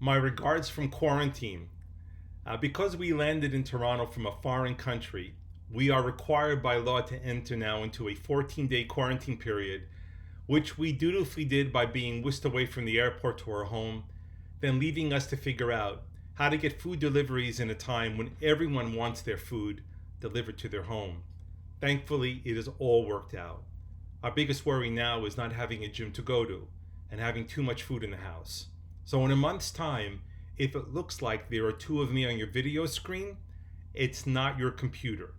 My regards from quarantine. Because we landed in Toronto from a foreign country, we are required by law to enter now into a 14-day quarantine period, which we dutifully did by being whisked away from the airport to our home, then leaving us to figure out how to get food deliveries in a time when everyone wants their food delivered to their home. Thankfully, it has all worked out. Our biggest worry now is not having a gym to go to and having too much food in the house. So in a month's time, if it looks like there are two of me on your video screen, it's not your computer.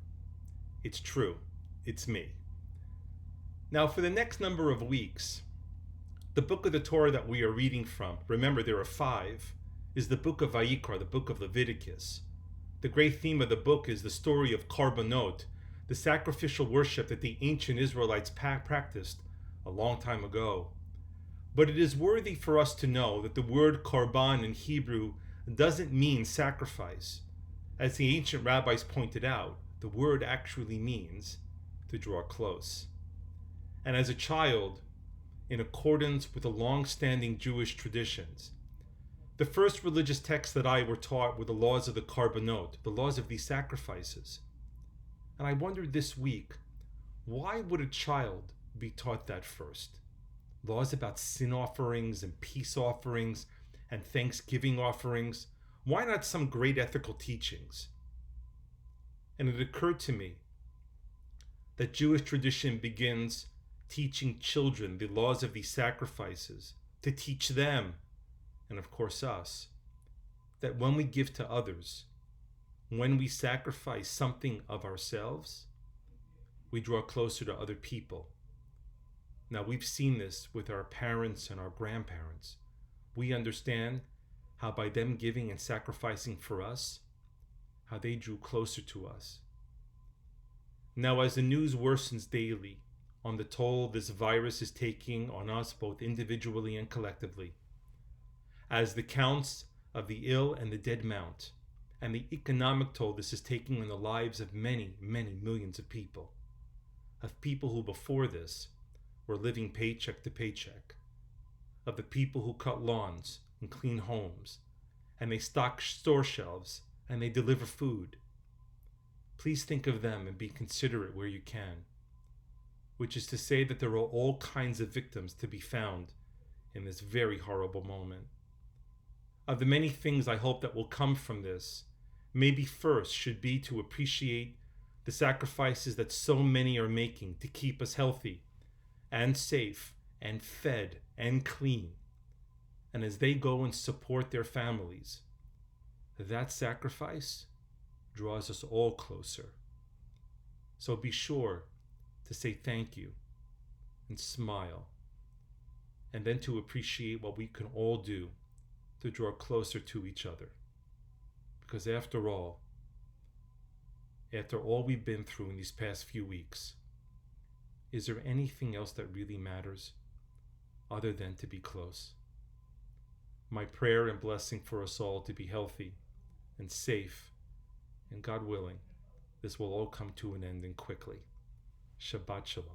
It's true. It's me. Now, for the next number of weeks, the book of the Torah that we are reading from, remember there are 5, is the book of Vayikra, the book of Leviticus. The great theme of the book is the story of Karbanot, the sacrificial worship that the ancient Israelites practiced a long time ago. But it is worthy for us to know that the word karban in Hebrew doesn't mean sacrifice. As the ancient rabbis pointed out, the word actually means to draw close. And as a child, in accordance with the long-standing Jewish traditions, the first religious texts that I were taught were the laws of the karbanot, the laws of these sacrifices. And I wondered this week, why would a child be taught that first? Laws about sin offerings and peace offerings and thanksgiving offerings. Why not some great ethical teachings? And it occurred to me that Jewish tradition begins teaching children the laws of these sacrifices, to teach them, and of course us, that when we give to others, when we sacrifice something of ourselves, we draw closer to other people. Now, we've seen this with our parents and our grandparents. We understand how by them giving and sacrificing for us, how they drew closer to us. Now, as the news worsens daily on the toll this virus is taking on us both individually and collectively, as the counts of the ill and the dead mount, and the economic toll this is taking on the lives of many, many millions of people who before this were living paycheck to paycheck, of the people who cut lawns and clean homes, and they stock store shelves and they deliver food. Please think of them and be considerate where you can, which is to say that there are all kinds of victims to be found in this very horrible moment. Of the many things I hope that will come from this, maybe first should be to appreciate the sacrifices that so many are making to keep us healthy and safe and fed and clean. And as they go and support their families, that sacrifice draws us all closer. So be sure to say thank you and smile, and then to appreciate what we can all do to draw closer to each other. Because after all we've been through in these past few weeks, is there anything else that really matters other than to be close? My prayer and blessing for us all to be healthy and safe, and God willing, this will all come to an end and quickly. Shabbat Shalom.